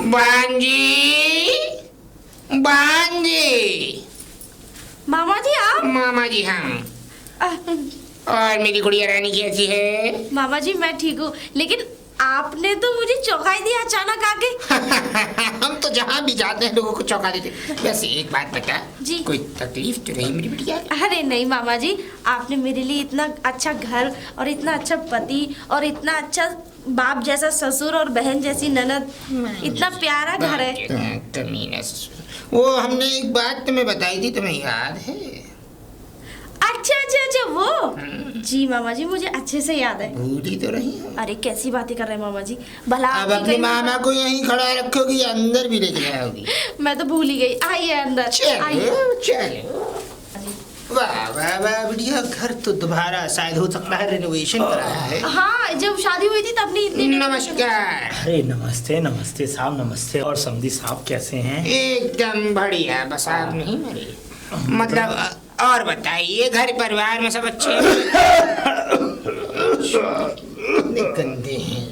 बांजी, बांजी। मामा जी आप? मामा जी हम। और मेरी गुड़िया रानी कैसी है? मामा जी मैं ठीक हूँ, लेकिन आपने तो मुझे चौंका ही दिया अचानक आके। हम तो जहाँ भी जाते हैं लोगों को चौंका देते। वैसे एक बात बता जी। कोई तकलीफ तो नहीं मेरी बिटिया? अरे नहीं मामा जी, आपने मेरे लिए इतना अच्छा घर और इतना अच्छा पति और इतना अच्छा बाप जैसा ससुर और बहन जैसी ननद, इतना प्यारा घर है। वो हमने एक बात तुम्हें बताई थी, तुम्हें याद है? अच्छा अच्छा अच्छा वो जी मामा जी, मुझे अच्छे से याद है। भूली तो रही है? अरे कैसी बातें कर रहे हैं मामा जी, भला अब अपने मामा को यहीं खड़ा रखोगी या अंदर भी लेके जाओगी? मैं तो भूल ही गई। आइए अंदर। चलो चलो। वाह वाह वाह बढ़िया घर तो दोबारा शायद हो सकता है रिनोवेशन कराया है। हाँ, जब शादी हुई थी तब नहीं इतनी। नमस्कार। अरे नमस्ते नमस्ते साहब, नमस्ते। और समधी साहब कैसे हैं? एकदम बढ़िया, बस आप नहीं मरे। मतलब और बताइए, घर परिवार में सब अच्छे हैं? गंदे हैं।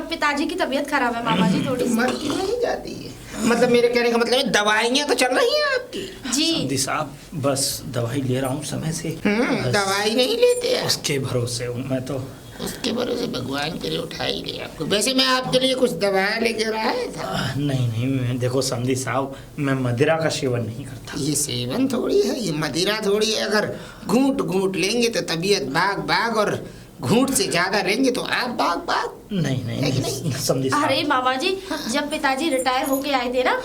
पिताजी की तबीयत खराब है मामा जी, थोड़ी सी। मर क्यों नहीं जाती है? मतलब मेरे कहने का मतलब है दवाइयाँ तो चल रही हैं आपकी? जी समधी साहब बस दवाई ले रहा हूँ समय से। दवाई नहीं लेते हैं? उसके भरोसे हूँ मैं तो। उसके भरोसे भगवान के लिए उठा ही ले आपको। वैसे मैं आपके लिए कुछ दवा लेकर आया था। नहीं नहीं, मैं देखो समधी साहब, मैं मदिरा का सेवन नहीं करता। ये सेवन थोड़ी है, ये मदिरा थोड़ी है। अगर घूंट घूंट लेंगे तो तबीयत बाग बाग, और घूंट से ज्यादा लेंगे तो आप बाग बाग। नहीं नहीं समधी साहब। अरे मामा जी, जब पिताजी रिटायर होके आए थे ना,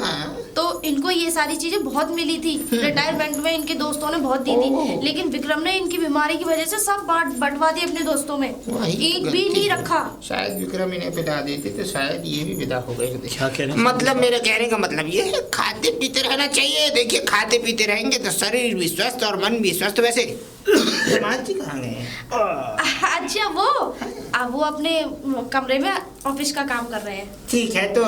तो इनको ये सारी चीजें बहुत मिली थी। रिटायरमेंट में इनके दोस्तों ने बहुत दी थी, लेकिन विक्रम ने इनकी बीमारी की वजह से सब बंटवा दी अपने दोस्तों में, एक भी नहीं रखा। शायद विक्रम इन्हें विदा देते तो शायद ये भी विदा हो गए। क्या कह रहे हैं? मतलब मेरे कहने का मतलब ये है, खाते पीते रहना चाहिए। देखिए खाते पीते रहेंगे तो शरीर भी स्वस्थ और मन भी स्वस्थ। वैसे समाज जी कहाँ गए? अच्छा वो अपने कमरे में ऑफिस का काम कर रहे हैं। ठीक है, तो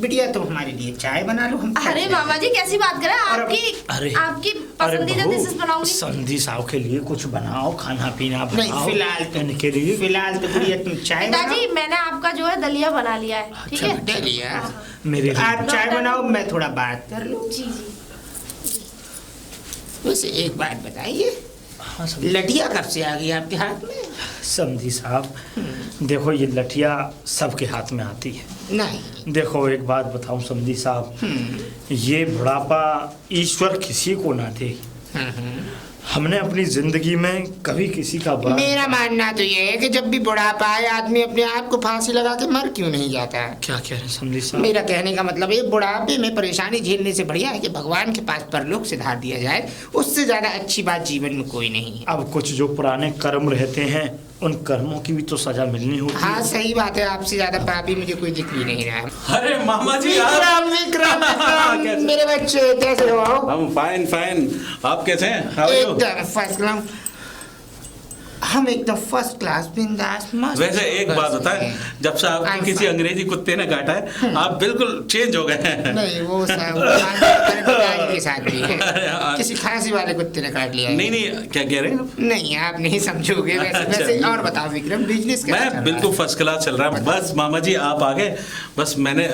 बिटिया तुम हमारे लिए चाय बना लो। हम अरे मामा जी कैसी बात कर रहे हैं? आपकी पसंदीदा डिशेस बनाऊंगी। समधी साहब के लिए कुछ बनाओ, खाना पीना बनाओ। नहीं फिलहाल इनके लिए फिलहाल तो बिटिया तुम चाय बनाओ। पिताजी मैंने आपका जो है दलिया बना लिया है, ठीक है? दलिया मेरे आप चाय बनाओ, मैं थोड़ा बात कर लूँ। जी जी। वैसे एक बात बताइए, हाँ लठिया कब से आ गई आपके हाथ में? समधी साहब देखो, ये लठिया सबके हाथ में आती है। नहीं देखो एक बात बताऊं समधी साहब, ये बुढ़ापा ईश्वर किसी को ना दे। हमने अपनी जिंदगी में कभी किसी का बुरा। मेरा मानना तो ये है कि जब भी बुढ़ापा आए आदमी अपने आप को फांसी लगा के मर क्यों नहीं जाता है? क्या कह रहे हैं समधी साहब? मेरा कहने का मतलब है, बुढ़ापे में परेशानी झेलने से बढ़िया है कि भगवान के पास परलोक से धार दिया जाए। उससे ज्यादा अच्छी बात जीवन में कोई नहीं है। अब कुछ जो पुराने कर्म रहते हैं, उन कर्मों की भी तो सजा मिलनी होती है। हाँ सही बात है, आपसे ज्यादा पापी मुझे कोई दिख भी नहीं रहा है। अरे मामा जी विक्रम विक्रम विक्रम, मेरे बच्चे कैसे हो? हम फाइन फाइन, आप कैसे हैं? How are you? एकदम फर्स्ट क्लास। हम एकदम फर्स्ट क्लास बिंदास मस्त। वैसे एक बात होता है, जब से आपको I'm किसी fine. अंग्रेजी कुत्ते ने काटा है, आप बिल्कुल चेंज हो गए हैं। नहीं वो के साथ भी है। हाँ। किसी खांसी वाले कुत्ते ने काट लिया है। नहीं नहीं, क्या कह रहे हैं आप? नहीं आप नहीं समझोगे। वैसे और बताओ विक्रम, बिजनेस कैसा चल रहा मैं है? बिल्कुल फर्स्ट क्लास चल रहा है। बस मामा जी आप आ गए, बस मैंने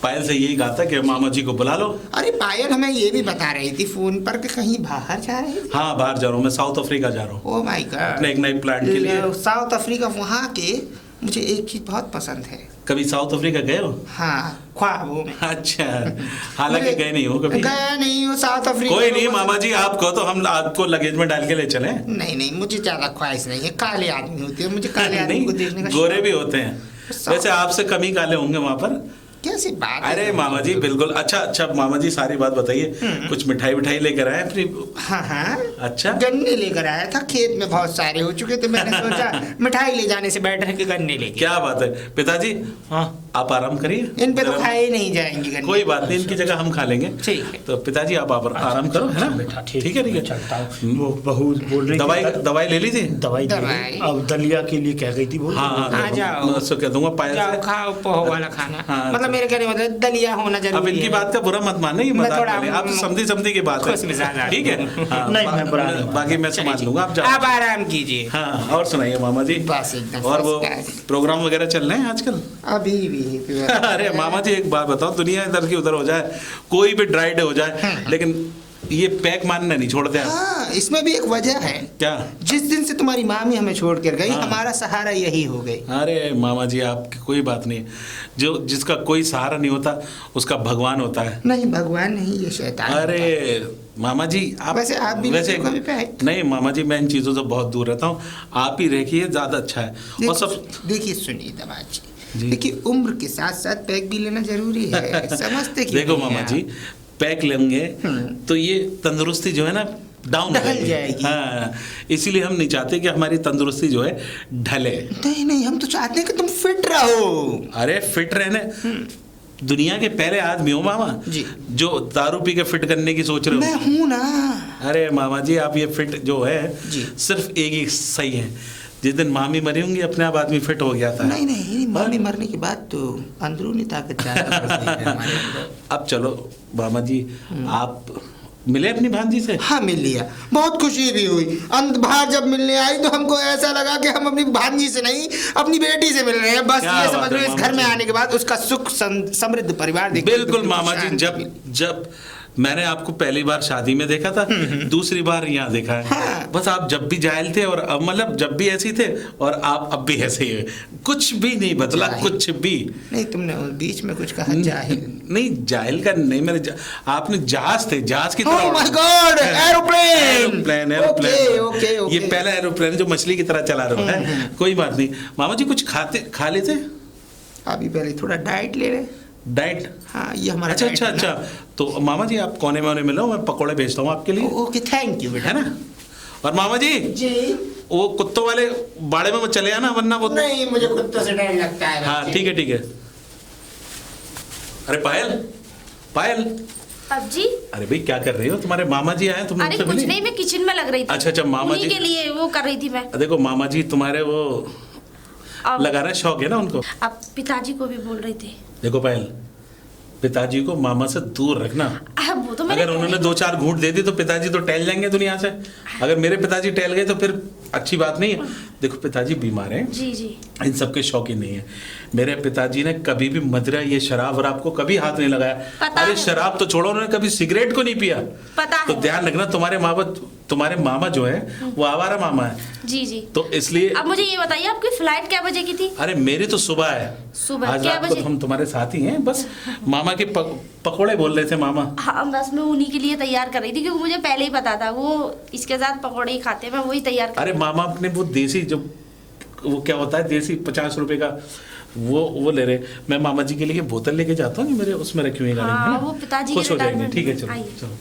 पायल से यही कहा था कि मामा जी को बुला लो। अरे पायल हमें ये भी बता रही थी फोन पर कि कहीं बाहर जा रही थी। हाँ बाहर जा रहा हूँ, मैं साउथ अफ्रीका जा रहा हूँ ओह माय गॉड, अपने एक नए प्लांट के लिए। साउथ अफ्रीका, वहाँ के मुझे एक चीज बहुत पसंद है। कभी साउथ अफ्रीका गए हो? हाँ ख्वाबों में। अच्छा, हालांकि गए नहीं हो कभी? गया नहीं हो साउथ अफ्रीका। कोई नहीं मामा जी, आप कहो तो हम आपको लगेज में डाल के ले चले। नहीं नहीं, मुझे ज्यादा ख्वाहिश नहीं है। काले आदमी होते हैं, मुझे काले आदमी को देखने नहीं, का गोरे भी होते हैं। वैसे आपसे कम ही काले होंगे वहाँ पर। कैसी बात है? अरे मामा जी बिल्कुल। अच्छा मामा जी सारी बात बताइए, कुछ मिठाई विठाई लेकर आए अपनी? हाँ हाँ। अच्छा, गन्ने लेकर आया था, खेत में बहुत सारे हो चुके थे। मैंने सोचा मिठाई ले जाने से बेटर है कि गन्ने लेके। क्या बात है पिताजी। हाँ आप आराम करिए, इन पे तो खाए ही नहीं जाएंगे गन्ने। कोई बात नहीं, इनकी जगह हम खा लेंगे। ठीक है। तो पिताजी आप आराम करो, है ना बेटा? ठीक है ठीक है। चलता हूँ। वो बहू बोल रही थी दवाई ले ली थी? दवाई अब दलिया के लिए कह गई थी वो। हाँ आ जाओ। मैं उसको कह दूंगा पायल जाओ से। खाओ पोहो वाला खाना। हाँ, मतलब मेरे कहने मतलब दलिया होना अब जरूरी इनकी है। बात का बुरा मत मानना, ये मैं मजाक थोड़ा वाले, आप समझी समझी की बात खुश मिजाज है, आदमी ठीक है। हाँ, नहीं, मैं बुरा नहीं बाकी मैं संभाल लूंगा, आप जाओ। आप आराम कीजिए। हाँ, और सुनाइए मामा जी। बस एकदम और वो first class। प्रोग्राम वगैरह चल रहे हैं आजकल? अभी भी अरे मामा जी एक बात बताओ, दुनिया इधर की उधर हो जाए, कोई भी ड्राई डे हो जाए, लेकिन ये पैक मानना नहीं छोड़ते आप। हाँ, इसमें भी एक वजह है। क्या? जिस दिन से तुम्हारी मामी हमें छोड़ कर गई, हाँ। हमारा सहारा यही हो गई। अरे मामा जी आपकी कोई बात नहीं है, जो जिसका कोई सहारा नहीं होता उसका भगवान होता है। नहीं, भगवान नहीं, ये शैतान। अरे मामा जी आप वैसे आप भी वैसे कभी पैक? नहीं मामा जी, मैं इन चीज़ों से बहुत दूर रहता हूँ, आप ही रखिए, ज़्यादा अच्छा है। और सब देखिए सुनिए दमाद जी। जी, देखिए उम्र के साथ साथ पैक भी लेना जरूरी है, समझते क्यों देखो नहीं मामा हैं जी, पैक लेंगे तो ये तंदुरुस्ती जो है ना डाउन ढल जाएगी। हाँ, इसीलिए हम नहीं चाहते कि हमारी तंदुरुस्ती जो है ढले। नहीं नहीं, हम तो चाहते हैं कि तुम फिट रहो। अरे फिट रहने, दुनिया के पहले आदमी हो मामा जी। जो दारू पी के फिट करने की सोच रहे मैं हो। हूं ना। अरे मामा जी आप ये फिट जो है जी। सिर्फ एक ही सही है, जिस दिन मामी मरी होंगी अपने आप आदमी फिट हो गया था। नहीं नहीं, मामी मरने के बाद तो अंदरूनी ताकत ज्यादा बढ़ती है हमारे अंदर। अब चलो मामा जी, आप मिले अपनी भांजी से? हाँ, मिल लिया, बहुत खुशी भी हुई। अंत बाहर जब मिलने आई तो हमको ऐसा लगा कि हम अपनी भांजी से नहीं, अपनी बेटी से मिल रहे हैं। बस क्या ये बात समझ लो, है इस मामा घर में जी। आने के बाद उसका सुख समृद्ध परिवार देख के बिल्कुल बिल्कुल मामा जी, शांति जब मिली। जब मैंने आपको पहली बार शादी में देखा था, दूसरी बार यहाँ देखा है। हाँ। बस आप जब भी जाहिल थे और अब मतलब जब भी ऐसे ही थे और आप अब भी ऐसे ही है, कुछ भी नहीं बदला, जाहिल। कुछ भी नहीं, तुमने उस बीच में कुछ कहा जाहिल। नहीं, जाहिल का नहीं, आपने जहाज थे, जहाज की Oh my God, aeroplane. Aeroplane okay, okay. ये पहला एरोप्लेन जो मछली की तरह चला रहा है। कोई बात नहीं मामा जी, कुछ खा लेते? अभी पहले थोड़ा डाइट ले रहे। डाइट? हाँ, ये हमारा अच्छा diet अच्छा है ना। अच्छा, तो मामा जी आप कोने में मिलो, मैं पकोड़े भेजता हूँ आपके लिए, ओके, थैंक यू बेटा। है ना? और मामा जी जी। वो कुत्तों वाले बाड़े में मत चले आना, वरना वो नहीं, मुझे कुत्तों से डर लगता है। हाँ बच्चे। ठीक है ठीक है। अरे पायल, पायल, अब जी। अरे भाई क्या कर रही हो? तुम्हारे मामा जी आए, तुम अरे उनसे कुछ मिली? नहीं, मैं किचन में लग रही थी। अच्छा अच्छा, मामा उन्हीं जी के लिए वो कर रही थी मैं। देखो मामा जी तुम्हारे वो अब लगाना शौक है ना उनको। अब पिताजी को भी बोल रही थी। देखो पायल, पिताजी को मामा से दूर रखना। अब वो तो मैंने अगर उन्होंने 2-4 घूंट दे दी तो पिताजी तो टहल जाएंगे दुनिया से। अगर मेरे पिताजी टहल गए तो फिर अच्छी बात नहीं है। देखो पिताजी बीमार हैं, जी जी। इन सबके शौकीन नहीं है। मेरे पिताजी ने कभी भी मदिरा, ये शराब वराब को कभी हाथ नहीं लगाया। पता अरे है। शराब तो छोड़ो, उन्होंने कभी सिगरेट को नहीं पिया। पता तो है। ध्यान रखना, तुम्हारे मामा जो है वो आवारा मामा है, जी जी। तो इसलिए। अब मुझे ये बताइए, आपकी फ्लाइट क्या बजे की थी? अरे मेरी तो सुबह है, सुबह आज क्या रात को बजे? तो हम तुम्हारे साथ ही हैं। बस मामा के पकोड़े बोल रहे थे मामा। हाँ, बस मैं उन्हीं के लिए तैयार कर रही थी, क्योंकि मुझे पहले ही पता था वो इसके साथ पकौड़े ही खाते हैं, मैं वही तैयार कर। अरे मामा अपने वो देसी, जो वो क्या होता है देसी 50 रुपए का, वो ले रहे। मैं मामा जी के लिए बोतल लेके जाता हूँ, मेरे उसमें रखी हुई गाड़ी में, है हाँ, ना? वो पिताजी खुश के हो जाएंगे। रिटायरमेंट ठीक है, में। चलो आइए। चलो।